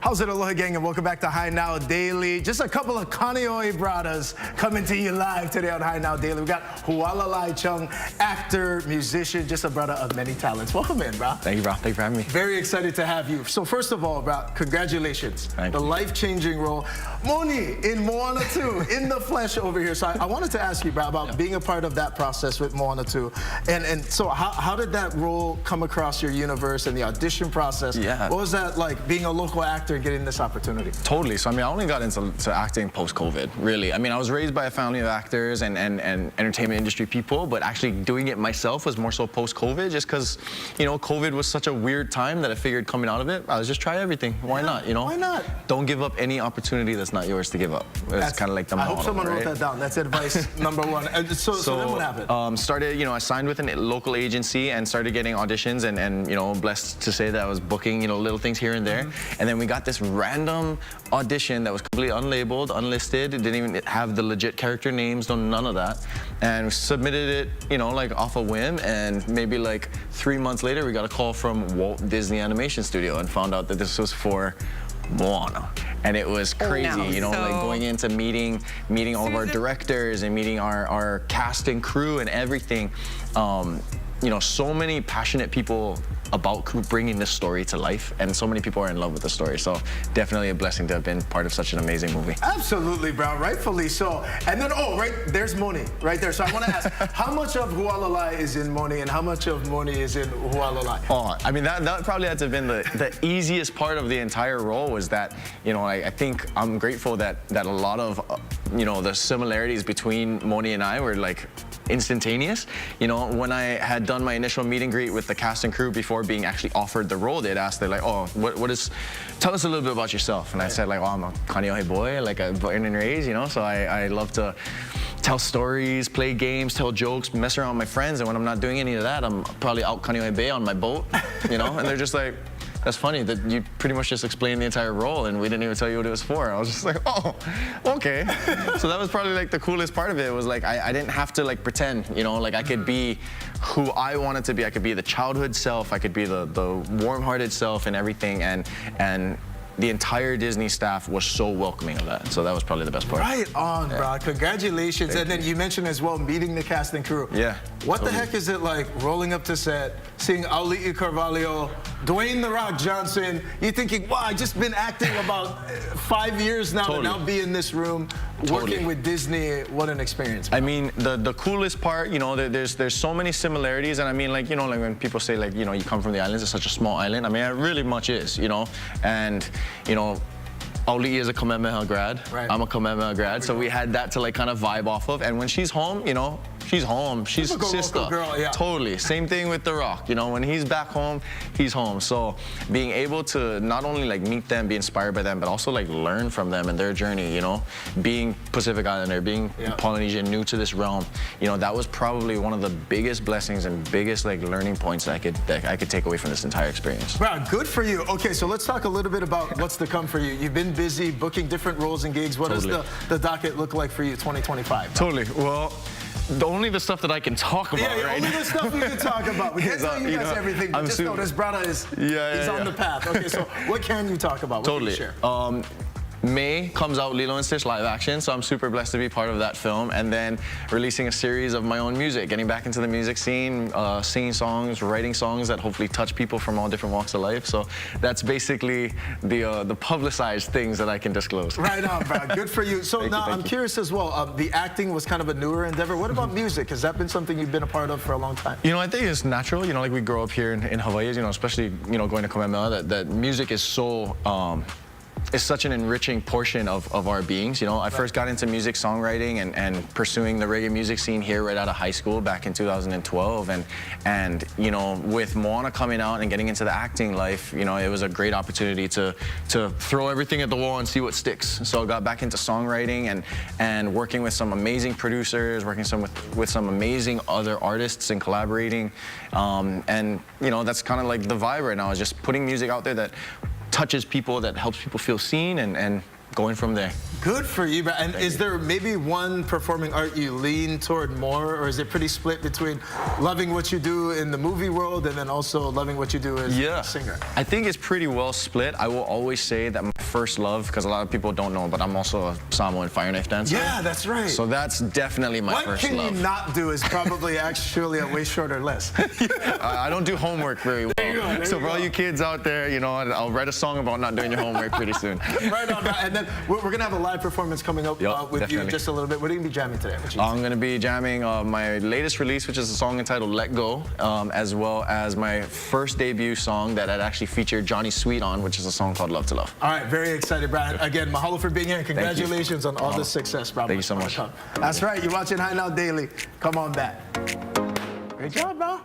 How's it, aloha gang, and welcome back to High Now Daily. Just a couple of Kaneohe brothers coming to you live today on High Now Daily. We got Hualalai Chung, actor, musician, just a brother of many talents. Welcome in, bro. Thank you, bro. Thank you for having me. Very excited to have you. So first of all, bro, congratulations. Thank you. The life-changing role. Moni in Moana 2, in the flesh over here. So I wanted to ask you, bro, about being a part of that process with Moana 2. And so how did that role come across your universe and the audition process? Yeah. What was that like, being a local actor and getting this opportunity? Totally. So, I mean, I only got into acting post-COVID, really. I mean, I was raised by a family of actors and entertainment industry people, but actually doing it myself was more so post-COVID, just because, you know, COVID was such a weird time that I figured coming out of it, I was just try everything. Why not, you know? Why not? Don't give up any opportunity that's not yours to give up. It's kind of like the motto, I hope someone wrote that down. That's advice number one. So then what happened? Started, you know, I signed with a local agency and started getting auditions and, you know, blessed to say that I was booking, you know, little things here and there. And then we got this random audition that was completely unlabeled, unlisted. It didn't even have the legit character names, none of that. And we submitted it, you know, like off a whim. And maybe like 3 months later, we got a call from Walt Disney Animation Studio and found out that this was for Moana. And it was crazy, you know, like going into meeting all of our directors and meeting our cast and crew and everything. You know, so many passionate people about bringing this story to life, and so many people are in love with the story. So definitely a blessing to have been part of such an amazing movie. Absolutely, bro. Rightfully so. And then, oh, right, there's Moni right there. So I want to ask, how much of Hualalai is in Moni and how much of Moni is in Hualalai? Oh, I mean, that probably had to have been the easiest part of the entire role, was that, you know, I think I'm grateful that a lot of, you know, the similarities between Moni and I were like instantaneous. You know, when I had done my initial meet and greet with the cast and crew before being actually offered the role, they'd asked, they're like, oh, tell us a little bit about yourself. And I said, like, oh, I'm a Kaneohe boy, like a born and raised, you know, so I love to tell stories, play games, tell jokes, mess around with my friends. And when I'm not doing any of that, I'm probably out Kaneohe Bay on my boat, you know, and they're just like, that's funny that you pretty much just explained the entire role and we didn't even tell you what it was for. I was just like, oh, okay. So that was probably like the coolest part of it. It was like, I didn't have to like pretend, you know, like I could be who I wanted to be. I could be the childhood self. I could be the warm-hearted self and everything. And the entire Disney staff was so welcoming of that. So that was probably the best part. Right on, bro. Congratulations. And then you mentioned as well, meeting the cast and crew. Yeah. What the heck is it like rolling up to set, seeing Auli'i Carvalho, Dwayne "The Rock" Johnson? You're thinking, wow, I just been acting about 5 years now, and now be in this room working with Disney. What an experience, bro. I mean, the coolest part, you know, there's so many similarities, and I mean, like, you know, like when people say, like, you know, you come from the islands, it's such a small island. I mean, it really much is, you know, and you know, Auli'i is a Kamehameha grad. Right. I'm a Kamehameha grad, so we had that to like kind of vibe off of. And when she's home, you know, she's home. She's sister. Girl, yeah. Totally. Same thing with The Rock. You know, when he's back home, he's home. So being able to not only like meet them, be inspired by them, but also like learn from them and their journey, you know, being Pacific Islander, being Polynesian, new to this realm, you know, that was probably one of the biggest blessings and biggest like learning points that I could take away from this entire experience. Wow, good for you. Okay, so let's talk a little bit about what's to come for you. You've been busy booking different roles and gigs. What does the docket look like for you 2025? Totally. Well, only the stuff that I can talk about, right? Only the stuff we can talk about. We can't tell you guys everything, but just know this brother is he's on the path. Okay, so what can you talk about? What can you share? May comes out Lilo & Stitch live action, so I'm super blessed to be part of that film, and then releasing a series of my own music, getting back into the music scene, singing songs, writing songs that hopefully touch people from all different walks of life. So that's basically the publicized things that I can disclose. Right on, bro. Good for you. So now I'm curious as well, the acting was kind of a newer endeavor. What about music? Has that been something you've been a part of for a long time? You know, I think it's natural. You know, like we grow up here in Hawaii, you know, especially, you know, going to Kamehameha, that music is so is such an enriching portion of our beings. You know, I first got into music songwriting and pursuing the reggae music scene here right out of high school back in 2012. And you know, with Moana coming out and getting into the acting life, you know, it was a great opportunity to throw everything at the wall and see what sticks. So I got back into songwriting and working with some amazing producers, working with some amazing other artists and collaborating. And you know, that's kind of like the vibe right now, is just putting music out there that touches people, that helps people feel seen, and going from there. Good for you, and is there maybe one performing art you lean toward more, or is it pretty split between loving what you do in the movie world and then also loving what you do as a singer? I think it's pretty well split. I will always say that my first love, because a lot of people don't know, but I'm also a Samoan fire knife dancer. Yeah, that's right. So that's definitely my first love. What can you not do is probably actually a way shorter list. I don't do homework very well. So for all you kids out there, you know, I'll write a song about not doing your homework pretty soon. Right on, and then we're going to have a live performance coming up with definitely. you in just a little bit. What are you going to be jamming today? I'm going to be jamming my latest release, which is a song entitled Let Go, as well as my first debut song that I'd actually featured Johnny Sweet on, which is a song called Love to Love. All right, very excited, Brian. Again, mahalo for being here, and congratulations on all this success, bro. Thank you so much. That's right, you're watching High Now Daily. Come on back. Great job, bro.